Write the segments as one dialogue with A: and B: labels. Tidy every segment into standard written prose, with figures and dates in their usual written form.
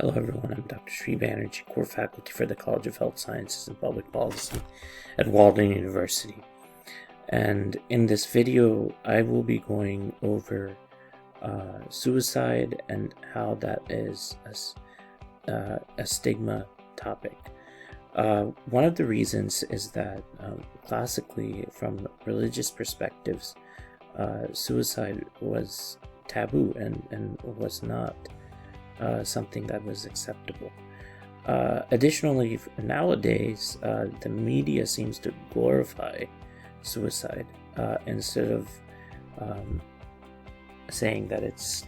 A: Hello everyone, I'm Dr. Sri Banerjee, core faculty for the College of Health Sciences and Public Policy at Walden University. And in this video, I will be going over suicide and how that is a stigma topic. One of the reasons is that classically, from religious perspectives, suicide was taboo and was not something that was acceptable. Additionally, nowadays, the media seems to glorify suicide instead of saying that it's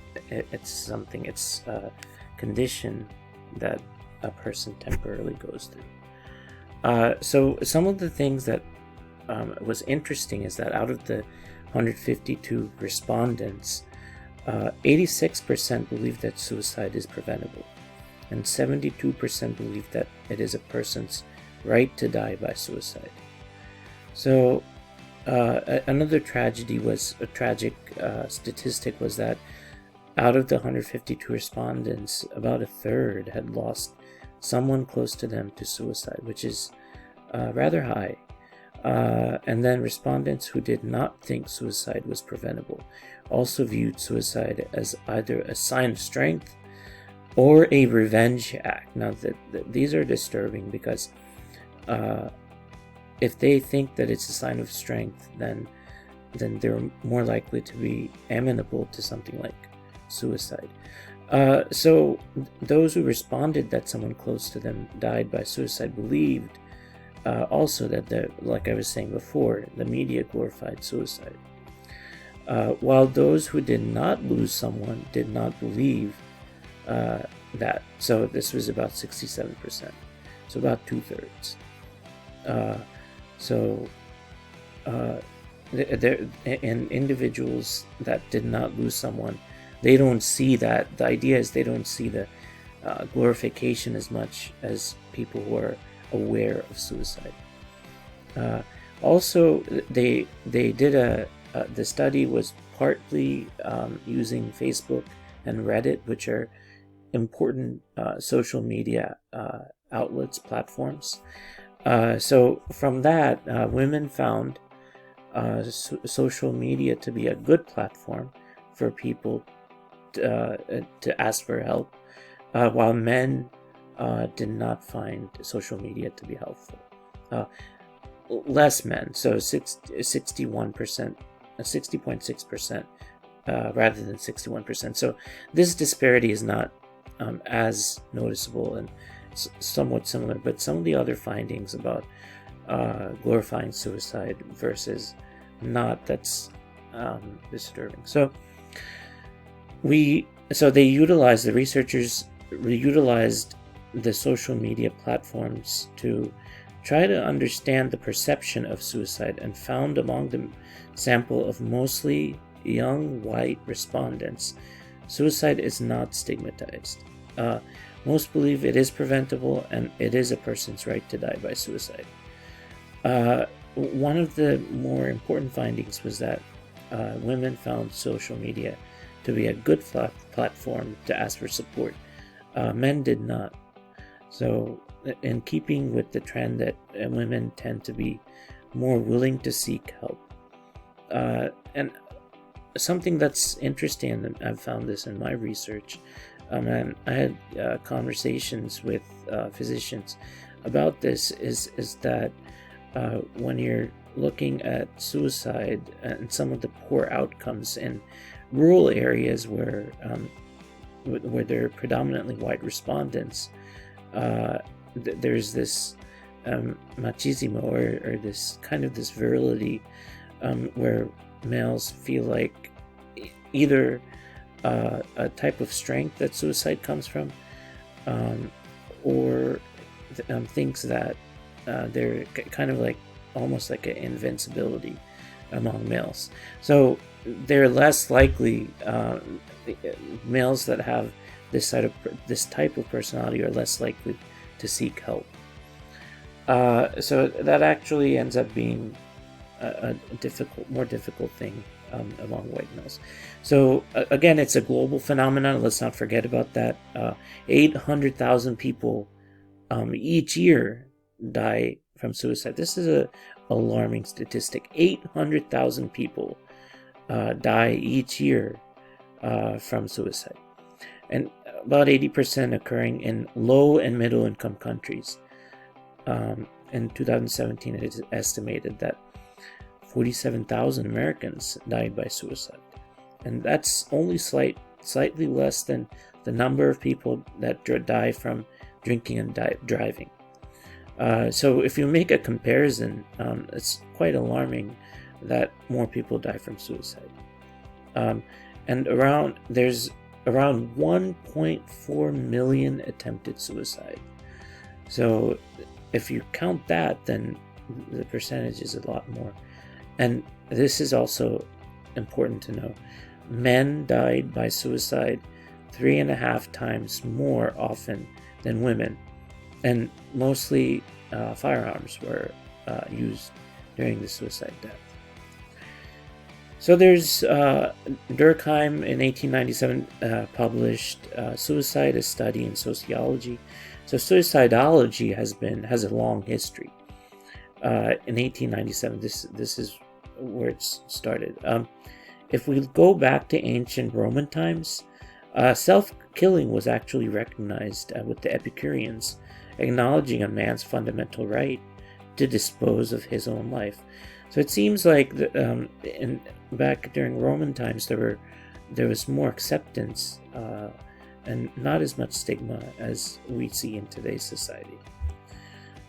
A: a condition that a person temporarily goes through. So some of the things that was interesting is that out of the 152 respondents, 86% believe that suicide is preventable, and 72% believe that it is a person's right to die by suicide. So another tragic statistic was that out of the 152 respondents, about a third had lost someone close to them to suicide, which is rather high. And then respondents who did not think suicide was preventable also viewed suicide as either a sign of strength or a revenge act. Now, these are disturbing because if they think that it's a sign of strength, then they're more likely to be amenable to something like suicide. So those who responded that someone close to them died by suicide believed also that, like I was saying before, the media glorified suicide. While those who did not lose someone did not believe that. So this was about 67%. So about 2/3. And individuals that did not lose someone, they don't see that. The idea is they don't see the glorification as much as people who are aware of suicide. Also, they did the study was partly using Facebook and Reddit, which are important social media outlets, platforms. So from that, women found social media to be a good platform for people to ask for help, while men did not find social media to be helpful. Less men, so 61%, 60.6% rather than 61%. So this disparity is not as noticeable and somewhat similar, but some of the other findings about glorifying suicide versus not, that's disturbing. So the researchers utilized the social media platforms to try to understand the perception of suicide, and found among the sample of mostly young white respondents, suicide is not stigmatized. Most believe it is preventable and it is a person's right to die by suicide. One of the more important findings was that women found social media to be a good platform to ask for support. Men did not. So, in keeping with the trend that women tend to be more willing to seek help. And something that's interesting, and I've found this in my research, and I had conversations with physicians about this, is that when you're looking at suicide and some of the poor outcomes in rural areas where there are predominantly white respondents, there's this machismo or this kind of this virility where males feel like either a type of strength that suicide comes from, or thinks that they're kind of like almost like an invincibility among males. So they're less likely, males that have this type of personality are less likely to seek help. So that actually ends up being a more difficult thing among white males. So again, it's a global phenomenon. Let's not forget about that. 800,000 people each year die from suicide. This is a alarming statistic. 800,000 people die each year from suicide, and about 80% occurring in low and middle income countries. In 2017, it is estimated that 47,000 Americans died by suicide, and that's only slightly less than the number of people that die from drinking and driving. So if you make a comparison, it's quite alarming that more people die from suicide. And there's around 1.4 million attempted suicide. So if you count that, then the percentage is a lot more. And this is also important to know. Men died by suicide 3.5 times more often than women, and mostly firearms were used during the suicide death. So there's Durkheim in 1897 published Suicide, a Study in Sociology. So suicidology has a long history. In 1897, this is where it started. If we go back to ancient Roman times, self-killing was actually recognized with the Epicureans, acknowledging a man's fundamental right to dispose of his own life. So it seems like back during Roman times there was more acceptance and not as much stigma as we see in today's society.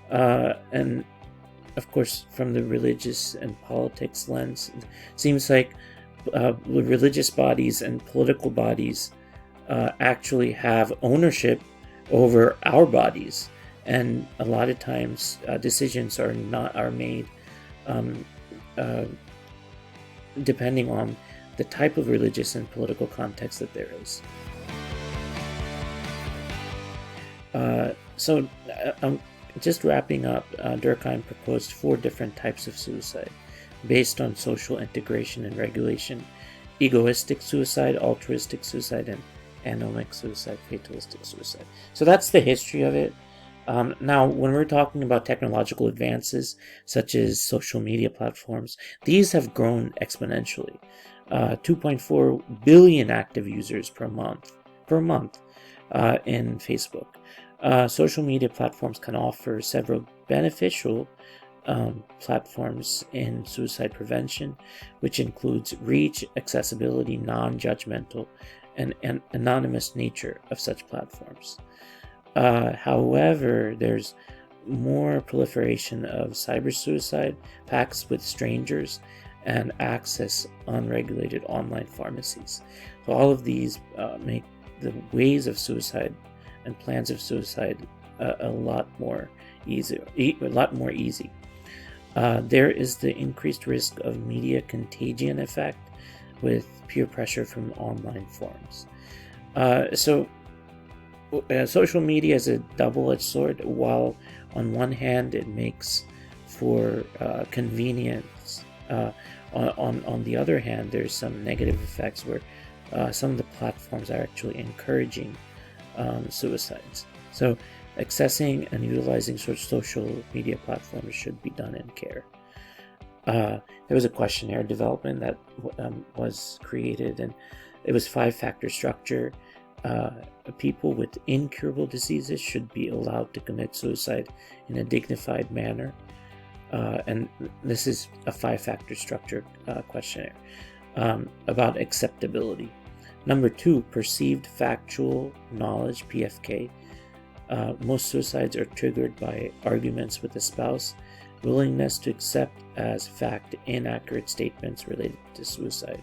A: And of course, from the religious and politics lens, it seems like religious bodies and political bodies actually have ownership over our bodies, and a lot of times decisions are made depending on the type of religious and political context that there is. So just wrapping up, Durkheim proposed 4 different types of suicide based on social integration and regulation: egoistic suicide, altruistic suicide, and anomic suicide, fatalistic suicide. So that's the history of it. Now, when we're talking about technological advances such as social media platforms, these have grown exponentially. 2.4 billion active users per month in Facebook. Social media platforms can offer several beneficial platforms in suicide prevention, which includes reach, accessibility, non-judgmental, and anonymous nature of such platforms. However, there's more proliferation of cyber suicide, pacts with strangers, and access unregulated online pharmacies. So all of these make the ways of suicide and plans of suicide a lot more easy. There is the increased risk of media contagion effect with peer pressure from online forums. Social media is a double-edged sword. While on one hand it makes for convenience, on the other hand there's some negative effects where some of the platforms are actually encouraging suicides. So accessing and utilizing such social media platforms should be done in care. There was a questionnaire development that was created, and it was 5-factor structure. People with incurable diseases should be allowed to commit suicide in a dignified manner. And this is a 5-factor structure questionnaire about acceptability. Number 2, perceived factual knowledge, PFK. Most suicides are triggered by arguments with a spouse, willingness to accept as fact inaccurate statements related to suicide,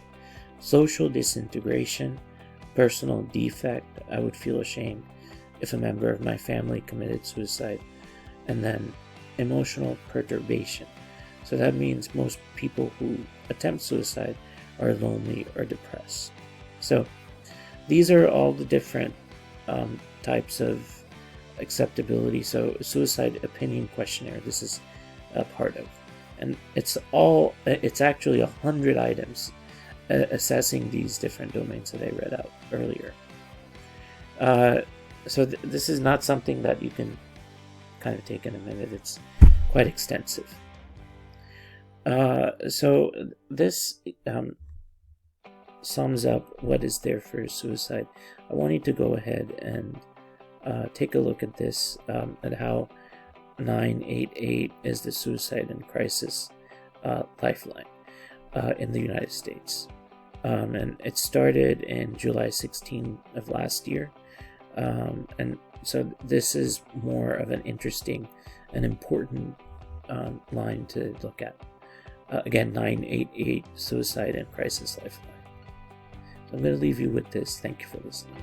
A: social disintegration, personal defect. I would feel ashamed if a member of my family committed suicide. And then emotional perturbation. So that means most people who attempt suicide are lonely or depressed. So these are all the different types of acceptability. So suicide opinion questionnaire, this is a part of, and it's actually 100 items. assessing these different domains that I read out earlier. So this is not something that you can kind of take in a minute. It's quite extensive. So this sums up what is there for suicide. I want you to go ahead and take a look at this, at how 988 is the suicide and crisis lifeline in the United States. And it started in July 16 of last year. And so this is more of an interesting and important line to look at. Again, 988 suicide and crisis lifeline. So I'm going to leave you with this. Thank you for listening.